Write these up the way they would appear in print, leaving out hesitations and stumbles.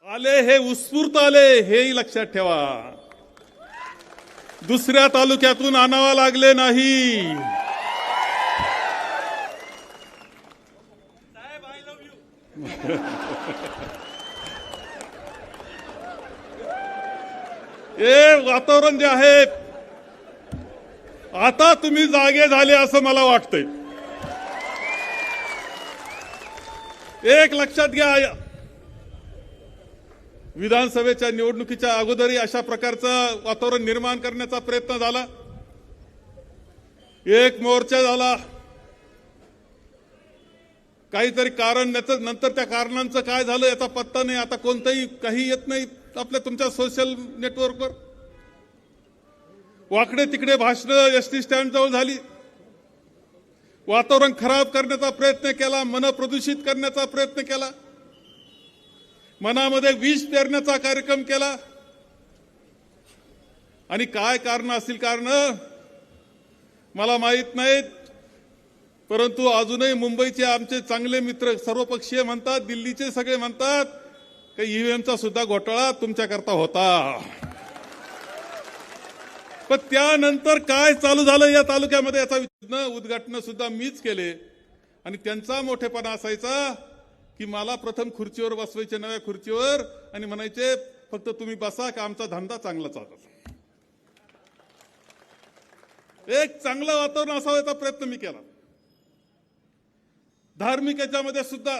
आले हे उत्स्फूर्त आले हेही लक्षात ठेवा. दुसऱ्या तालुक्यातून आणावा लागले नाही. हे वातावरण जे आहे आता तुम्ही जागे झाले असं मला वाटतंय. एक लक्षात घ्या, विधानसभेच्या निवडणुकीच्या अगोदरही अशा प्रकारचं वातावरण निर्माण करण्याचा प्रयत्न झाला. एक मोर्चा झाला, काहीतरी कारण नंतर त्या कारणांचं काय झालं याचा पत्ता नाही. आता कोणतंही काही येत नाही आपल्या तुमच्या सोशल नेटवर्कवर. वाकडे तिकडे भाषणं एसटी स्टँड जवळ झाली. वातावरण खराब करण्याचा प्रयत्न केला, मन प्रदूषित करण्याचा प्रयत्न केला, मनामध्ये विष पेरण्याचा कार्यक्रम केला. आणि काय कारण असतील कारण मला माहित नाहीत, परंतु अजूनही मुंबईचे आमचे चांगले मित्र सर्वपक्षीय म्हणतात, दिल्लीचे सगळे म्हणतात की ईव्हीएमचा सुद्धा घोटाळा तुमच्याकरता होता. पण त्यानंतर काय चालू झालं या तालुक्यामध्ये याचा उद्घाटन सुद्धा मीच केले. आणि त्यांचा मोठेपणा असायचा की मला प्रथम खुर्चीवर बसवायचे, नव्या खुर्चीवर, आणि म्हणायचे फक्त तुम्ही बसा का आमचा धंदा चांगला चालतो. एक चांगलं वातावरण असावं याचा प्रयत्न मी केला. धार्मिक याच्यामध्ये सुद्धा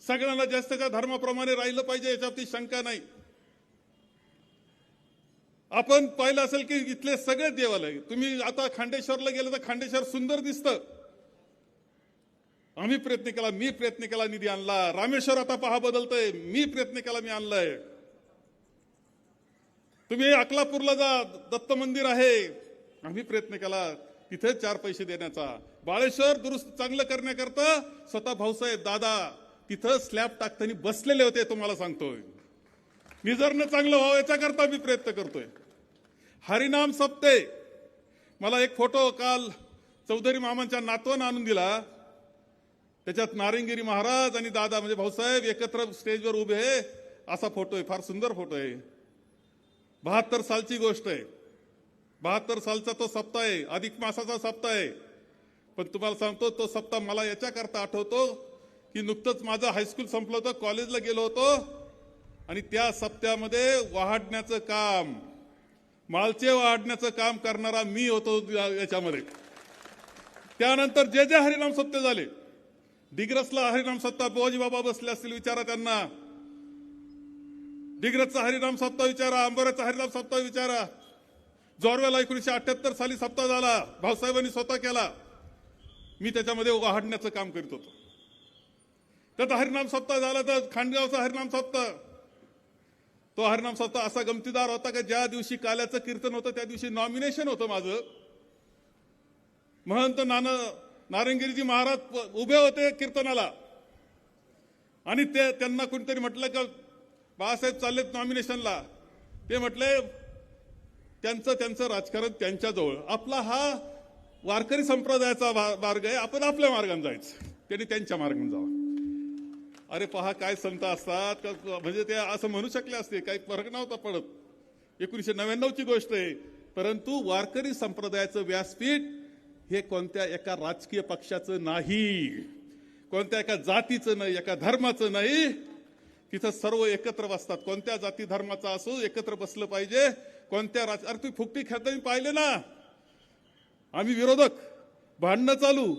सगळ्यांना जास्त का धर्माप्रमाणे राहिलं पाहिजे याच्यावरती शंका नाही. आपण पाहिलं असेल की इथले सगळे देवालय, तुम्ही आता खांडेश्वरला गेलं तर खांडेश्वर सुंदर दिसतं. आम्ही प्रयत्न केला, मी प्रयत्न केला, निधी आणला. रामेश्वर आता पहा बदलतंय, मी प्रयत्न केला, मी आणलाय. तुम्ही अकलापूरला जा, दत्त मंदिर आहे, आम्ही प्रयत्न केला तिथे 4 पैसे देण्याचा. बाळेश्वर दुरुस्त चांगलं करण्याकरता स्वतः भाऊसाहेब दादा तिथं स्लॅब टाकताना बसलेले होते. तुम्हाला सांगतोय, निजरनं चांगलं व्हावं याच्याकरता मी प्रयत्न करतोय. हरिनाम सप्ते, मला एक फोटो काल चौधरी मामांच्या नातवानं आणून दिला. त्याच्यात नारंगिरी महाराज आणि दादा म्हणजे भाऊसाहेब एकत्र स्टेजवर उभे आहे असा फोटो आहे. फार सुंदर फोटो आहे. 72 सालची गोष्ट आहे. 72 सालचा तो सप्ताह आहे, अधिक मासाचा सप्ताह आहे. पण तुम्हाला सांगतो तो सप्ताह मला याच्याकरता आठवतो की नुकतंच माझं हायस्कूल संपलं होतं, कॉलेजला गेलो होतो आणि त्या सप्त्यामध्ये वाढण्याचं काम, मालचे वाढण्याचं काम करणारा मी होतो याच्यामध्ये. त्यानंतर जे जे हरिनाम सप्ते झाले, डिग्रसला हरिनाम सप्ताह बोजी बाबा बसले असतील, विचारा त्यांना. डिग्रसचा हरिनाम सप्ताह विचारा, अंबोऱ्याचा हरिनाम सप्ताह विचारा. जोरवेला 1978 साली सप्ताह झाला, भाऊसाहेबांनी स्वतः केला. मी त्याच्यामध्ये वाढण्याचं काम करीत होतो. त्याचा हरिनाम सप्ताह झाला तर खांडगावचा हरिनाम सप्ताह, तो हरिनाम सप्ताह असा गमतीदार होता की ज्या दिवशी काल्याचं कीर्तन होतं त्या दिवशी नॉमिनेशन होतं माझं. महंत नारंगिरीजी महाराज उभे होते कीर्तनाला आणि त्यांना कोणीतरी म्हटलं का बाळासाहेब चाललेत नॉमिनेशनला. ते म्हटले त्यांचं राजकारण त्यांच्याजवळ, आपला हा वारकरी संप्रदायाचा मार्ग आहे, आपण आपल्या मार्गाने जायचं, त्यांनी त्यांच्या मार्गाने जावं. अरे पहा काय संत असतात, म्हणजे ते असं म्हणू शकले असते, काही फरक नव्हता पडत. 1999ची गोष्ट आहे. परंतु वारकरी संप्रदायाचं व्यासपीठ हे कोणत्या एका राजकीय पक्षाचं नाही, कोणत्या एका जातीचं नाही, एका धर्माचं नाही. तिथं सर्व एकत्र बसतात. कोणत्या जाती धर्माचा असो एकत्र बसलं पाहिजे. कोणत्या अरे तुम्ही फुकटी खेळताना पाहिले ना, आम्ही विरोधक भांडणं चालू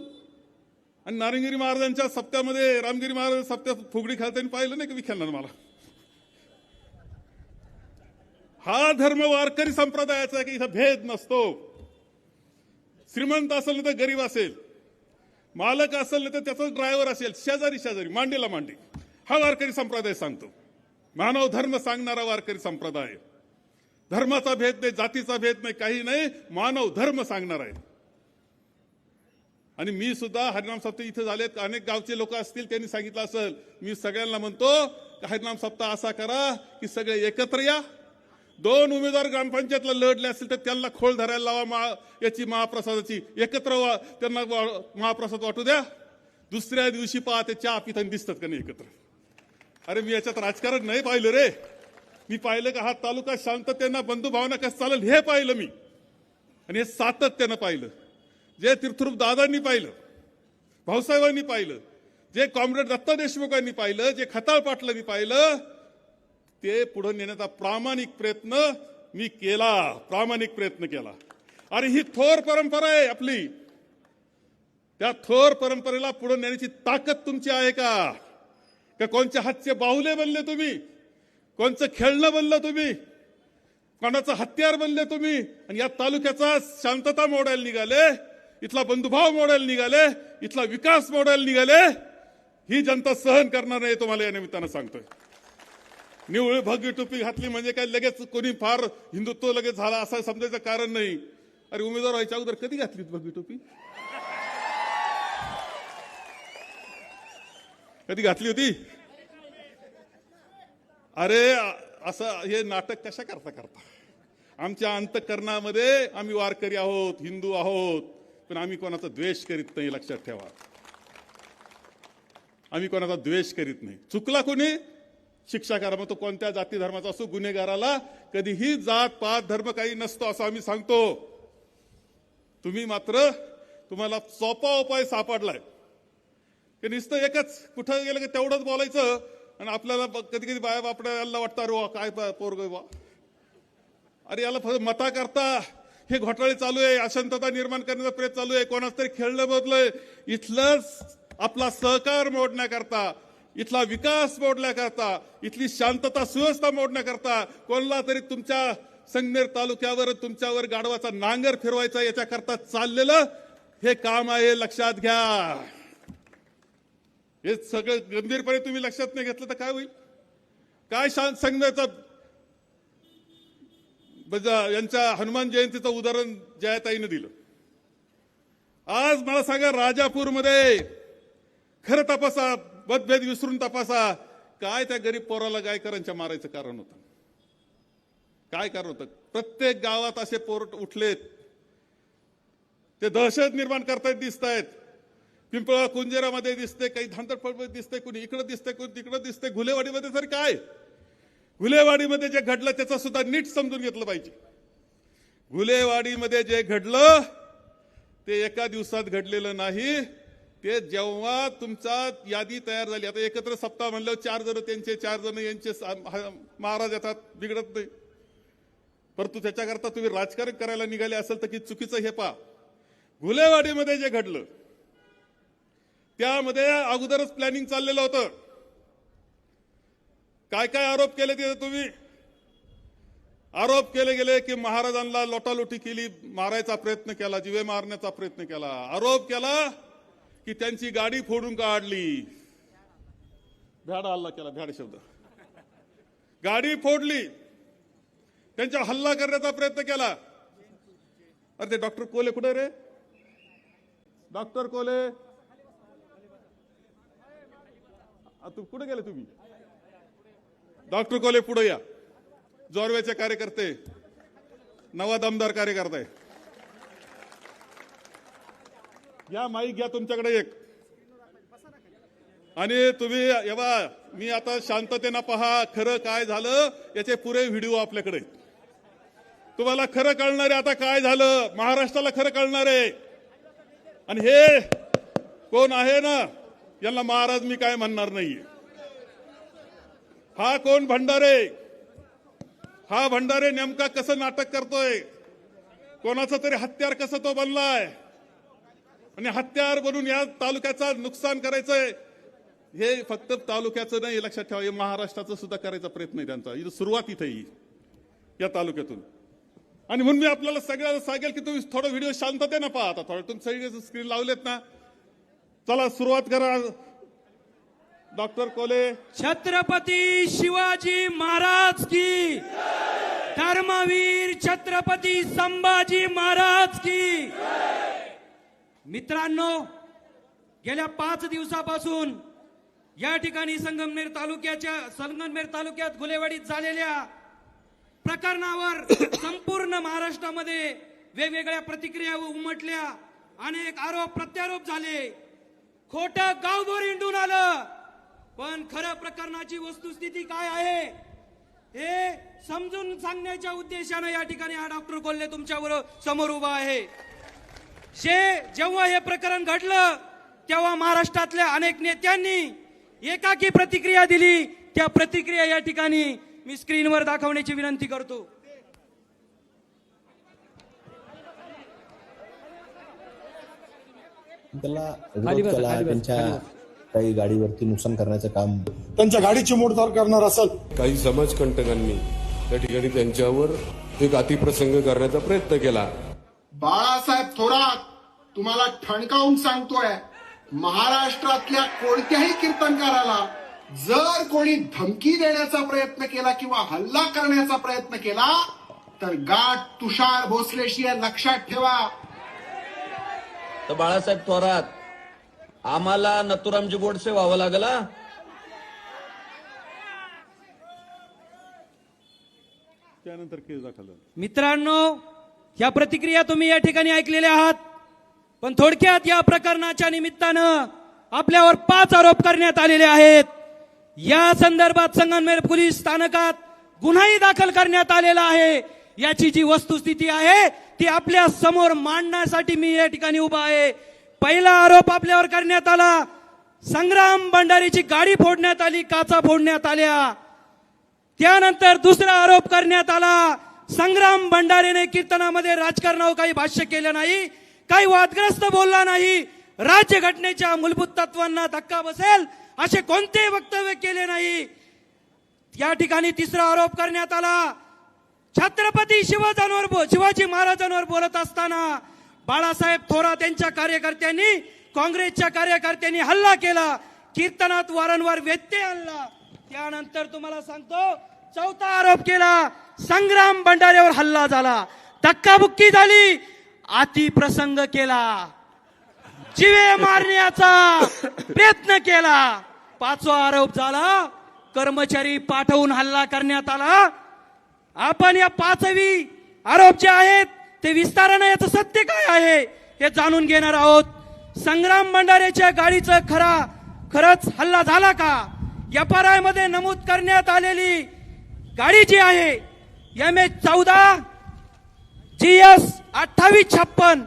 आणि नारंगिरी महाराजांच्या सप्त्यामध्ये, रामगिरी महाराज सप्त्यात फुगडी खेळताना पाहिलं नाही का विखेलणार मला. हा धर्म वारकरी संप्रदायाचा आहे की इथं भेद नसतो. श्रीमंत असेल ना तर गरीब असेल, मालक असेल ना तर त्याचा ड्रायव्हर असेल, शेजारी मांडीला मांडी, हा वारकरी संप्रदाय सांगतो. मानव धर्म सांगणारा वारकरी संप्रदाय. धर्माचा भेद नाही, जातीचा भेद नाही, काही नाही, मानव धर्म सांगणार आहे. आणि मी सुद्धा हरिनाम सप्ताह इथे झालेत, अनेक गावचे लोक असतील त्यांनी सांगितलं असेल. मी सगळ्यांना म्हणतो हरिनाम सप्ताह असा करा की सगळे एकत्र या. 2 उमेदवार ग्रामपंचायतला लढले असतील तर त्यांना खोल धरायला लावा, याची महाप्रसादाची एकत्र त्यांना महाप्रसाद वाटू द्या. दुसऱ्या दिवशी पहा ते चहा पिताना दिसतात का नाही एकत्र. अरे मी याच्यात राजकारण नाही पाहिलं रे. मी पाहिलं का हा तालुका शांततेनं बंधुभावना कसं चालेल हे पाहिलं मी, आणि हे सातत्यानं पाहिलं. जे तीर्थरूप दादांनी पाहिलं, भाऊसाहेबांनी पाहिलं, जे कॉम्रेड दत्ता देशमुखांनी पाहिलं, जे खताळ पाटलांनी पाहिलं, ते पुढे नेण्याचा प्रामाणिक प्रयत्न मी केला, प्रामाणिक प्रयत्न केला. आणि ही थोर परंपरा आहे आपली. त्या थोर परंपरेला पुढे नेण्याची ताकद तुमची आहे का? का कोणच्या हातचे बाहुले बनले तुम्ही? कोणचं खेळणं बनलं तुम्ही? कोणाचं हत्यार बनले तुम्ही? आणि या तालुक्याचा शांतता मोडायला निघाले, इथला बंधुभाव मोडायला निघाले, इथला विकास मोडायला निघाले. ही जनता सहन करणार नाही, तुम्हाला या निमित्तानं सांगतोय. निवळ भगवी टोपी घातली म्हणजे काय लगेच कोणी फार हिंदुत्व लगेच झाला असं समजायचं कारण नाही. अरे उमेदवार व्हायच्या अगोदर कधी घातली भगवी टोपी? कधी घातली होती? अरे असं हे नाटक कशा करता? आमच्या अंतःकरणामध्ये आम्ही वारकरी आहोत, हिंदू आहोत, पण आम्ही कोणाचा द्वेष करीत नाही, लक्षात ठेवा. आम्ही कोणाचा द्वेष करीत नाही. चुकला कोणी शिक्षा करा, मग तो कोणत्या जाती धर्माचा असो. गुन्हेगाराला कधीही जात पात धर्म काही नसतो असं आम्ही सांगतो. तुम्ही मात्र तुम्हाला सोपा उपाय सापडलाय की नुसतं एकच कुठं गेलं की तेवढंच बोलायचं. आणि आपल्याला कधी कधी बाया बापड्याला वाटतं अरे काय पोरग वा, अरे याला फक्त मता करता हे घोटाळे चालू आहे, अशांतता निर्माण करण्याचा प्रयत्न चालू आहे, कोणाच तरी खेळणं बदलय. इथलंच आपला सहकार मोडण्याकरता, इथला विकास मोडण्याकरता, इथली शांतता सुव्यवस्था मोडण्याकरता कोणाला तरी तुमच्या संगमेर तालुक्यावर तुमच्यावर गाढवाचा नांगर फिरवायचा याच्याकरता चाललेलं हे काम आहे, लक्षात घ्या. हे सगळं गंभीरपणे तुम्ही लक्षात नाही घेतलं तर काय होईल? काय संगमेरचा यांच्या हनुमान जयंतीचं उदाहरण जयाताईनं दिलं. आज मला सांगा, राजापूरमध्ये खरं तपासा, मतभेद विसरून तपासा, काय त्या गरीब पोराला गायकरांच्या मारायचं कारण होतं? काय कारण होतं? प्रत्येक गावात असे पोर उठलेत, ते दहशत निर्माण करतायत, दिसत आहेत. पिंपळा कुंजेरामध्ये दिसते, काही धांतरफळ दिसते, कुणी इकडे दिसते, कुणी तिकडे दिसते. घुलेवाडीमध्ये तरी काय? घुलेवाडीमध्ये जे घडलं त्याचं सुद्धा नीट समजून घेतलं पाहिजे. घुलेवाडीमध्ये जे घडलं ते एका दिवसात घडलेलं नाही. ते जेव्हा तुमचा यादी तयार झाली, आता एकत्र सप्ताह म्हणलं 4 जण त्यांचे 4 जण यांचे महाराज येतात, बिघडत नाही. परंतु त्याच्याकरता तुम्ही राजकारण करायला निघाले असेल तर की चुकीचं हे पहा. घुलेवाडीमध्ये जे घडलं त्यामध्ये अगोदरच प्लॅनिंग चाललेलं होतं. काय काय आरोप केले तिथे तुम्ही? आरोप केले गेले की महाराजांना लोटालोटी केली, मारायचा प्रयत्न केला, जीवे मारण्याचा प्रयत्न केला. आरोप केला की त्यांची गाडी फोडून काढली. भ्याड हल्ला केला, भ्याड शब्द. गाडी फोडली, त्यांच्या हल्ला करण्याचा प्रयत्न केला. अरे ते डॉक्टर कोले कुठे रे? डॉक्टर कोले तू कुठे गेले? तुम्ही डॉक्टर कोले पुढे या. जोरवेचे कार्यकर्ते, नवा दमदार कार्यकर्ता आहे. या माईक घ्या तुमच्याकडे एक. आणि तुम्ही एव्हा मी आता शांततेनं पहा, खरं काय झालं याचे पुरे व्हिडिओ आपल्याकडे. तुम्हाला खरं कळणार आहे आता काय झालं, महाराष्ट्राला खरं कळणार आहे. आणि हे कोण आहे ना, यांना महाराज मी काय म्हणणार नाहीये. हा कोण भंडारे? हा भंडारे नेमका कसं नाटक करतोय, कोणाचं तरी हत्यार कसं तो बनलाय, आणि हत्यार बनून या तालुक्याचं नुकसान करायचंय. हे फक्त तालुक्याचं नाही, लक्षात ठेवा, हे महाराष्ट्राचं सुद्धा करायचा प्रयत्न आहे त्यांचा. इथं सुरुवात इथे या तालुक्यातून. आणि म्हणून मी आपल्याला सगळ्यांना सांगेल की तुम्ही थोडं व्हिडिओ शांततेनं पहा. आता थोडं तुम्ही सगळे स्क्रीन लावलेत ना, चला सुरुवात करा. डॉक्टर कोले. छत्रपती शिवाजी महाराज की, धर्मवीर छत्रपती संभाजी महाराज की. मित्रांनो, गेल्या 5 दिवसापासून या ठिकाणी संगमनेर तालुक्यात घुलेवाडीत झालेल्या प्रकरणावर संपूर्ण महाराष्ट्रामध्ये वेगवेगळ्या प्रतिक्रिया उमटल्या, अनेक आरोप प्रत्यारोप झाले. खोटं गावभर हिंडून आलं, पण खरं प्रकरणाची वस्तुस्थिती काय आहे हे समजून सांगण्याच्या उद्देशाने या ठिकाणी हा डॉक्टर कोल्हे तुमच्या समोर उभा आहे. जेव्हा हे प्रकरण घडलं तेव्हा महाराष्ट्रातल्या अनेक नेत्यांनी एकाकी प्रतिक्रिया दिली. त्या प्रतिक्रिया या ठिकाणी मी स्क्रीनवर दाखवण्याची विनंती करतो. त्याला विरोध केला, त्यांच्या काही गाडीवरती नुकसान करण्याचं काम, त्यांच्या गाडीची मोडतोड करणार असेल. काही समाजकंटकांनी त्या ठिकाणी त्यांच्यावर एक अतिप्रसंग करण्याचा प्रयत्न केला. बाळासाहेब थोरात तुम्हाला ठणकावून सांगतोय, महाराष्ट्रातल्या कोणत्याही कीर्तनकाराला जर कोणी धमकी देण्याचा प्रयत्न केला किंवा हल्ला करण्याचा प्रयत्न केला तर गाठ तुषार भोसलेशी आहे, लक्षात ठेवा. तर बाळासाहेब थोरात आम्हाला नथुरामजी गोडसे व्हावं लागला. त्यानंतर केस दाखल. मित्रांनो, या प्रतिक्रिया तुम्ही या ठिकाणी ऐकलेल्या आहात. पण थोडक्यात या प्रकरणाच्या निमित्तानं आपल्यावर 5 आरोप करण्यात आलेले आहेत. या संदर्भात संगमनेर पोलीस स्थानकात गुन्हाही दाखल करण्यात आलेला आहे. याची जी वस्तुस्थिती आहे ती आपल्या समोर मांडण्यासाठी मी या ठिकाणी उभा आहे. पहिला आरोप आपल्यावर करण्यात आला, संग्राम भंडारीची गाडी फोडण्यात आली, काचा फोडण्यात आल्या. त्यानंतर दुसरा आरोप करण्यात आला, संग्राम भंडारेने कीर्तनामध्ये राजकारणावर काही भाष्य केलं नाही, काही वादग्रस्त बोलला नाही, राज्यघटनेच्या मूलभूत तत्वांना धक्का बसेल असे कोणते वक्तव्य केले नाही. या ठिकाणी तिसरा आरोप करण्यात आला, छत्रपती शिवाजी महाराजांवर बोलत असताना बाळासाहेब थोरात यांच्या कार्यकर्त्यांनी, काँग्रेसच्या कार्यकर्त्यांनी हल्ला केला, कीर्तनात वारंवार व्यत्यय आणला. त्यानंतर तुम्हाला सांगतो, चौथा आरोप केला, संग्राम भंडारेवर हल्ला झाला, धक्काबुक्की झाली, अतिप्रसंग केला, जीवे मारण्याचा प्रयत्न केला. पाचवा आरोप झाला, कर्मचारी पाठवून हल्ला करण्यात आला. आपण या 5वी आरोप जे आहेत ते विस्ताराने याचं सत्य काय आहे हे जाणून घेणार आहोत. संग्राम भंडारेच्या गाडीचं खरंच हल्ला झाला का? FRI मध्ये नमूद करण्यात आलेली गाडी जी आहे MH14 GS 2856,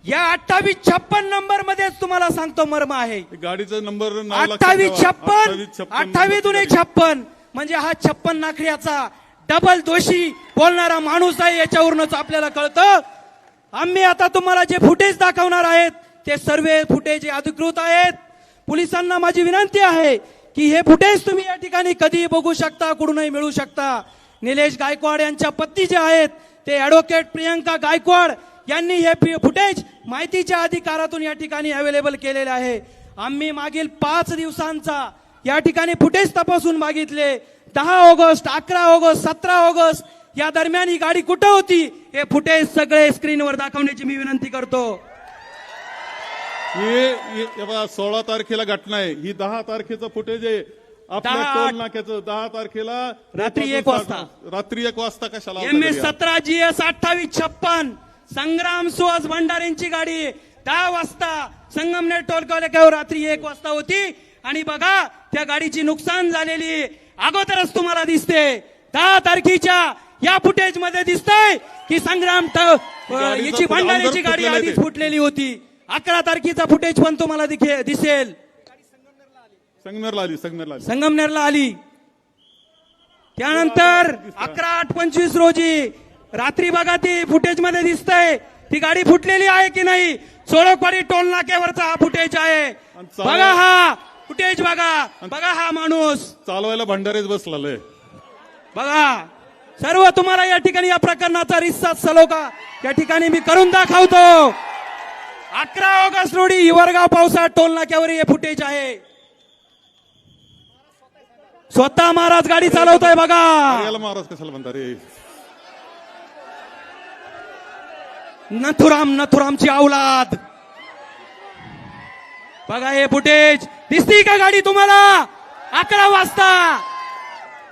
या 2856 नंबर मध्येच तुम्हाला सांगतो मर्म आहे. गाडीचा नंबर 2856 म्हणजे हा 56 नाखऱ्याचा डबल दोषी बोलणारा माणूस आहे. याच्यावरूनच आपल्याला कळतं. आम्ही आता तुम्हाला जे फुटेज दाखवणार आहेत ते सर्व फुटेज अधिकृत आहेत. पोलिसांना माझी विनंती आहे की हे फुटेज तुम्ही या ठिकाणी कधी बघू शकता, कुठूनही मिळू शकता. निलेश गायकवाड यांच्या पत्नी जे आहेत ते ॲडव्होकेट प्रियंका गायकवाड यांनी हे फुटेज माहितीच्या अधिकारातून या ठिकाणी अवेलेबल केलेले आहे. आम्ही मागील 5 दिवसांचा या ठिकाणी फुटेज तपासून मागितले. 10 ऑगस्ट, 11 ऑगस्ट, 17 ऑगस्ट या दरम्यान ही गाडी कुठं होती हे फुटेज सगळे स्क्रीनवर दाखवण्याची मी विनंती करतो. हे 16 तारखेला घटना आहे, ही 10 तारखेचं फुटेज आहे. आपल्या टोल नाक्याचं 10 तारखेला रात्री 1 वाजता. रात्री 1 वाजता कशाला? MS17 GS 2856 संग्राम सुहास भंडारेंची गाडी 10 वाजता संगमनेर टोल नाक्यावर रात्री 1 वाजता होती. आणि बघा त्या गाडीची नुकसान झालेली अगोदरच तुम्हाला दिसते. 10 तारखेच्या या फुटेज मध्ये दिसतंय की संग्राम याची भंडारेची गाडी आधीच फुटलेली होती. 11 तारखेचा फुटेज पण तुम्हाला दिसेल. संगमनेरला आली. त्यानंतर 11/8/25 रोजी रात्री बघा ती फुटेज मध्ये दिसतंय ती गाडी फुटलेली आहे की नाही. सोळकवाडी टोल नाक्यावरचा हा फुटेज आहे. बघा हा फुटेज, बघा हा माणूस चालवायला भंडारेच बसलाय. बघा सर्व तुम्हाला या ठिकाणी या प्रकरणाचा रिस्सा सलोखा या ठिकाणी मी करून दाखवतो. 11 ऑगस्ट रोजी हिवरगाव पावसाळा टोल नाक्यावर हे फुटेज आहे. स्वतः महाराज गाडी चालवतोय बघा. याला महाराज कशाला म्हणता रे? नथुरामची औलाद. बघा हे फुटेज दिसती का गाडी तुम्हाला? 11 वाजता.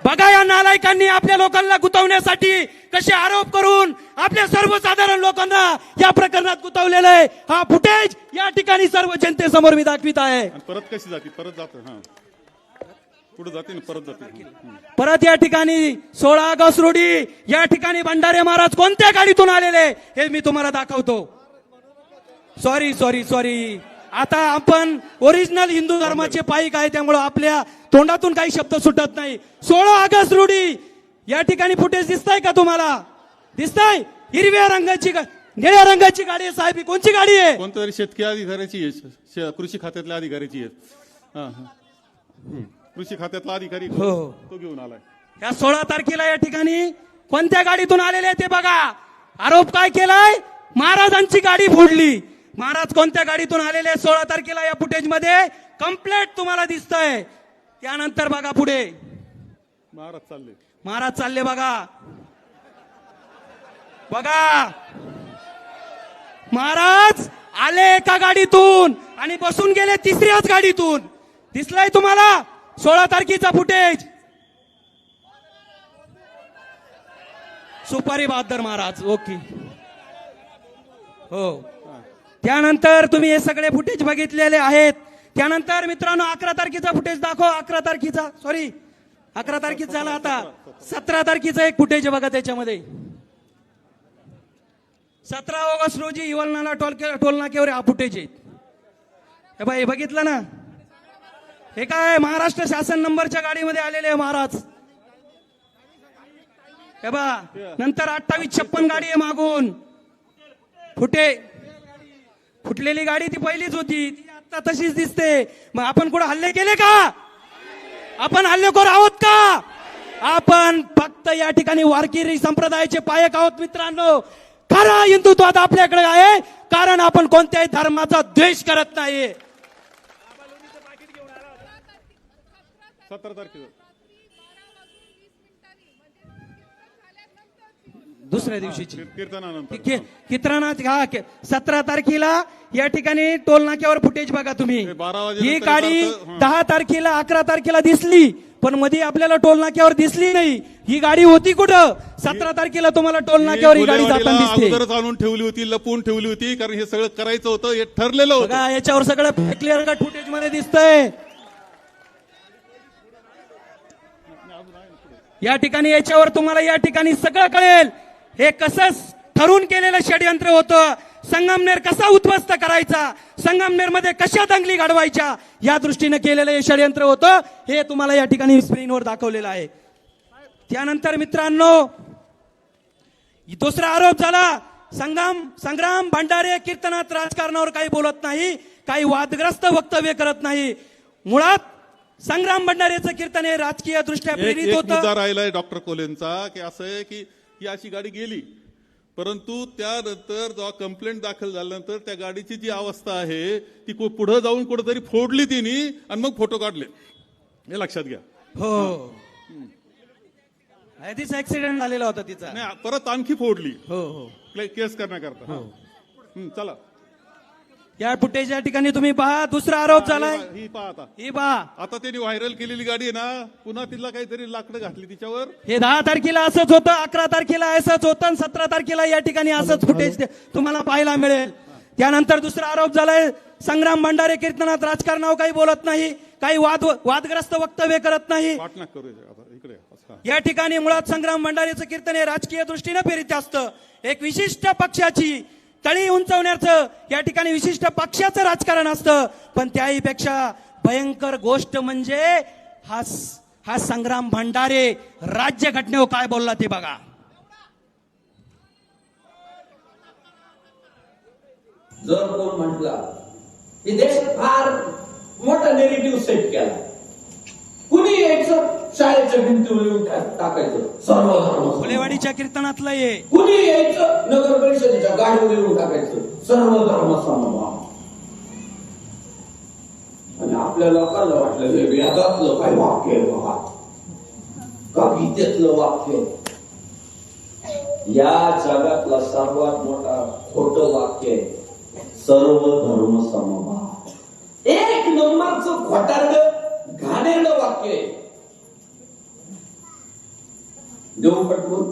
बघा या नालायकांनी आपल्या लोकांना गुंतवण्यासाठी कसे आरोप करून आपल्या सर्वसाधारण लोकांना या प्रकरणात गुंतवलेलं आहे. हा फुटेज या ठिकाणी सर्व जनतेसमोर मी दाखवित आहे. परत कशी जाते? परत जात. पुढे जाते ना परत जाते. परत या ठिकाणी 16 ऑगस्ट रोजी या ठिकाणी भंडारे महाराज कोणत्या गाडीतून आलेले हे मी तुम्हाला दाखवतो. सॉरी आता आपण ओरिजिनल हिंदू धर्माचे पाईक आहे, त्यामुळे आपल्या तोंडातून काही शब्द सुटत नाही. 16 ऑगस्ट रोजी या ठिकाणी फुटेज दिसताय का तुम्हाला? दिसताय? हिरव्या रंगाची निळ्या रंगाची गाडी आहे साहेब. ही कोणची गाडी आहे? कोणत्या तरी शेतकरी अधिकाऱ्याची आहे, कृषी खात्यातल्या अधिकाऱ्याची आहे. हा. कृषी खात्यातला अधिकारी हो. तो घेऊन आलाय. या 16 तारखेला या ठिकाणी कोणत्या गाडीतून आलेले ते बघा. आरोप काय केलाय? महाराजांची गाडी फोडली. महाराज कोणत्या गाडीतून आलेले 16 तारखेला या फुटेज मध्ये कम्प्लेट तुम्हाला दिसतंय. त्यानंतर बघा पुढे महाराज चालले बघा. महाराज आले एका गाडीतून आणि बसून गेले तिसऱ्याच गाडीतून. दिसलाय तुम्हाला 16 तारखेचा फुटेज? सुपारी बहादर महाराज. ओके. हो. त्यानंतर तुम्ही हे सगळे फुटेज बघितलेले आहेत. त्यानंतर मित्रांनो 11 तारखेचा फुटेज दाखव. 11 तारखेचा झाला. आता 17 तारखेचा एक फुटेज बघा. त्याच्यामध्ये 17 ऑगस्ट रोजी हिवलनाला टोल नाक्यावर हा फुटेज आहे. हे बघा, हे बघितलं ना? हे काय महाराष्ट्र शासन नंबरच्या गाडीमध्ये आलेले महाराज. हे बघा. नंतर 2856 गाडी आहे मागून. फुटलेली गाडी ती पहिलीच होती, ती आता तशीच दिसते. मग आपण कुठं हल्ले केले का? आपण हल्लेखोर आहोत का? आपण फक्त या ठिकाणी वारकरी संप्रदायाचे पायक आहोत मित्रांनो. खरा हिंदुत्वात आपल्याकडे आहे, कारण आपण कोणत्याही धर्माचा द्वेष करत नाही. 17 तारखेला दुसऱ्या दिवशीची कीर्तनानंतर कीर्तनात 17 तारखेला या ठिकाणी टोल नाक्यावर फुटेज बघा तुम्ही. 12 वाजेनंतर ही गाडी येतात. 10 तारखेला 11 तारखेला दिसली, पण मध्ये आपल्याला टोल नाक्यावर दिसली नाही. ही गाडी होती कुठं? 17 तारखेला तुम्हाला टोल नाक्यावर ही गाडी जाताना दिसते. अगोदरच आणून ठेवली होती, लपवून ठेवली होती, कारण हे सगळं करायचं होतं, हे ठरलेलं होतं. बघा याच्यावर सगळं क्लिअर कट फुटेज मध्ये दिसतंय. या ठिकाणी याच्यावर तुम्हाला या ठिकाणी सगळं कळेल. हे कसं ठरून केलेलं षडयंत्र होतं. संगमनेर कसा उद्ध्वस्त करायचा, संगमनेर मध्ये कशा दंगली घडवायच्या, या दृष्टीने केलेलं हे षडयंत्र होतं. हे तुम्हाला या ठिकाणी स्क्रीनवर दाखवलेलं आहे. त्यानंतर मित्रांनो दुसरा आरोप झाला. संग्राम भंडारे कीर्तनात राजकारणावर काही बोलत नाही, काही वादग्रस्त वक्तव्य करत नाही. मुळात संग्राम भंडारेचं कीर्तन हे राजकीय दृष्ट्या प्रेरित होतं. मुद्दा राहिलाय डॉक्टर कोलेंचा, की असं आहे की ही अशी गाडी गेली, परंतु त्यानंतर जेव्हा कंप्लेंट दाखल झाल्यानंतर त्या गाडीची जी अवस्था आहे ती पुढे जाऊन कुठेतरी फोडली तिने आणि मग फोटो काढले. हे लक्षात घ्या. हो. तिचा ऍक्सिडेंट झालेला होता तिचा. नाही, परत आणखी फोडली. हो. केस करण्याकरता. चला या फुटेज या ठिकाणी तुम्ही पहा. दुसरा आरोप झालाय. ही पहा आता. ही पहा. आता त्यांनी व्हायरल केलेली गाडी आहे ना, पुन्हा तिला काहीतरी लाकडं घातली तिच्यावर. हे 10 तारखेला असंच होतं, 11 तारखेला असंच होतं, आणि 17 तारखेला या ठिकाणी असंच फुटेज तुम्हाला पाहायला मिळेल. त्यानंतर दुसरा आरोप झालाय. संग्राम भंडारे कीर्तनात राजकारणावर काही बोलत नाही, काही वादग्रस्त वक्तव्य करत नाही. पाठनाक करू इकडे. या ठिकाणी मुळात संग्राम भंडारेचं कीर्तन हे राजकीय दृष्टीने प्रेरित असतं. एक विशिष्ट पक्षाची तळी उंचवण्याचं या ठिकाणी विशिष्ट पक्षाचं राजकारण असतं. पण त्याहीपेक्षा भयंकर गोष्ट म्हणजे हा संग्राम भंडारे राज्यघटनेवर काय बोलला ते बघा. जर कोण म्हटला की देशात फार मोठा नेगेटिव्ह सेट केला, कुणी यायचं शाळेच्या भिंतीवर येऊन टाकायचं सर्व धर्म, फुलेवाडीच्या कीर्तनातलं हे. कुणी यायचं नगर परिषदेच्या गाडीवर येऊन टाकायचं सर्व धर्म समभाव. आणि आपल्या लोकांना वाटलं हे वेदातलं काय वाक्य आहे बघा, का गीतेतलं वाक्य. या जगातला सर्वात मोठा खोटं वाक्य आहे सर्व धर्म समभाव. एक नंबरचं खोटारडं घाणेरडं वाक्य आहे. देऊ पटवून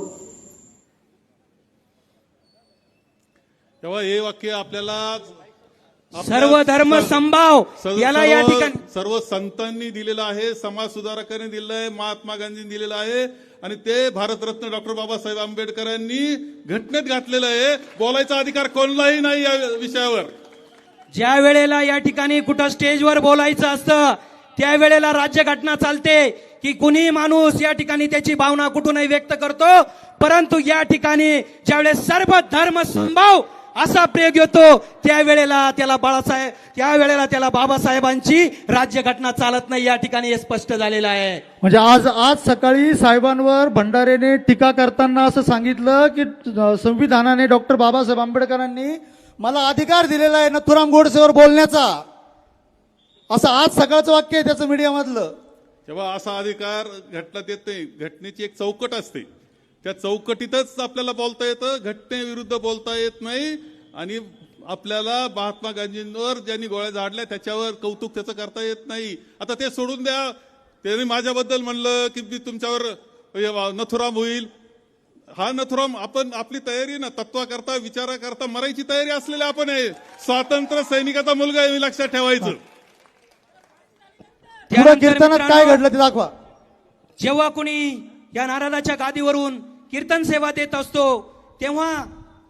तेव्हा हे वाक्य आपल्याला सर्व धर्म समभाव याला या ठिकाणी सर्व संतांनी दिलेलं आहे, समाज सुधारकांनी दिलेलं आहे, महात्मा गांधींनी दिलेलं आहे आणि ते भारतरत्न डॉक्टर बाबासाहेब आंबेडकरांनी घटनेत घातलेलं आहे. बोलायचा अधिकार कोणालाही नाही या विषयावर. ज्या वेळेला या ठिकाणी कुठं स्टेजवर बोलायचं असतं त्यावेळेला राज्यघटना चालते की कुणी माणूस या ठिकाणी त्याची भावना कुठूनही व्यक्त करतो, परंतु या ठिकाणी ज्यावेळेस सर्व धर्म समभाव असा प्रयोग येतो त्यावेळेला त्याला त्याला बाबासाहेबांची राज्यघटना चालत नाही. या ठिकाणी हे स्पष्ट झालेलं आहे. म्हणजे आज सकाळी साहेबांवर भंडारेने टीका करताना असं सांगितलं की संविधानाने डॉक्टर बाबासाहेब आंबेडकरांनी मला अधिकार दिलेला आहे नथुराम गोडसेवर बोलण्याचा, असं आज सकाळचं वाक्य आहे त्याचं मीडियामधलं. तेव्हा असा अधिकार घटनात येत नाही. घटनेची एक चौकट असते, त्या चौकटीतच आपल्याला बोलता येतं, घटनेविरुद्ध बोलता येत नाही. आणि आपल्याला महात्मा गांधींवर ज्यांनी गोळ्या झाडल्या त्याच्यावर कौतुक त्याचं करता येत नाही. आता ते सोडून द्या. त्यांनी माझ्याबद्दल म्हणलं की मी तुमच्यावर नथुराम होईल. हा नथुराम आपण आपली तयारी ना तत्वाकरता विचाराकरता मरायची तयारी असलेले आपण आहे. स्वातंत्र्य सैनिकाचा मुलगा आहे, लक्षात ठेवायचं. पुढे कीर्तनात काय घडलं ते दाखवा. जेव्हा कोणी या नारदाच्या गादीवरून कीर्तन सेवा देत असतो तेव्हा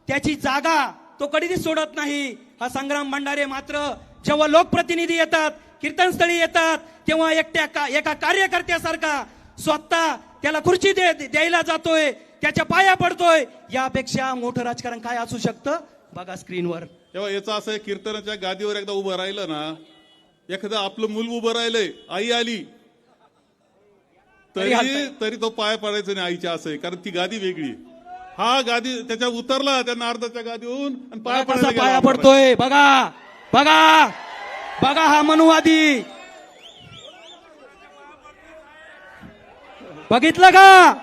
त्याची जागा तो कधीच सोडत नाही. हा संग्राम भंडारे मात्र जेव्हा लोकप्रतिनिधी येतात, कीर्तनस्थळी येतात, तेव्हा एका कार्यकर्त्यासारखा स्वतः त्याला खुर्ची द्यायला जातोय, त्याच्या पाया पडतोय. यापेक्षा मोठं राजकारण काय असू शकतं बघा स्क्रीनवर. तेव्हा याचं असं कीर्तनाच्या गादीवर एकदा उभं राहिलं ना, एखादं आपलं मूल उभं राहिलंय, आई आली तरी तो पाय पडायचं नाही आईच्या, असं आहे. कारण ती गादी वेगळी. हा गादी त्याच्या उतरला त्या नारदाच्या गादीहून आणि पाया पडतोय. बघा बघा बघा हा मनुवादी बघितलं का.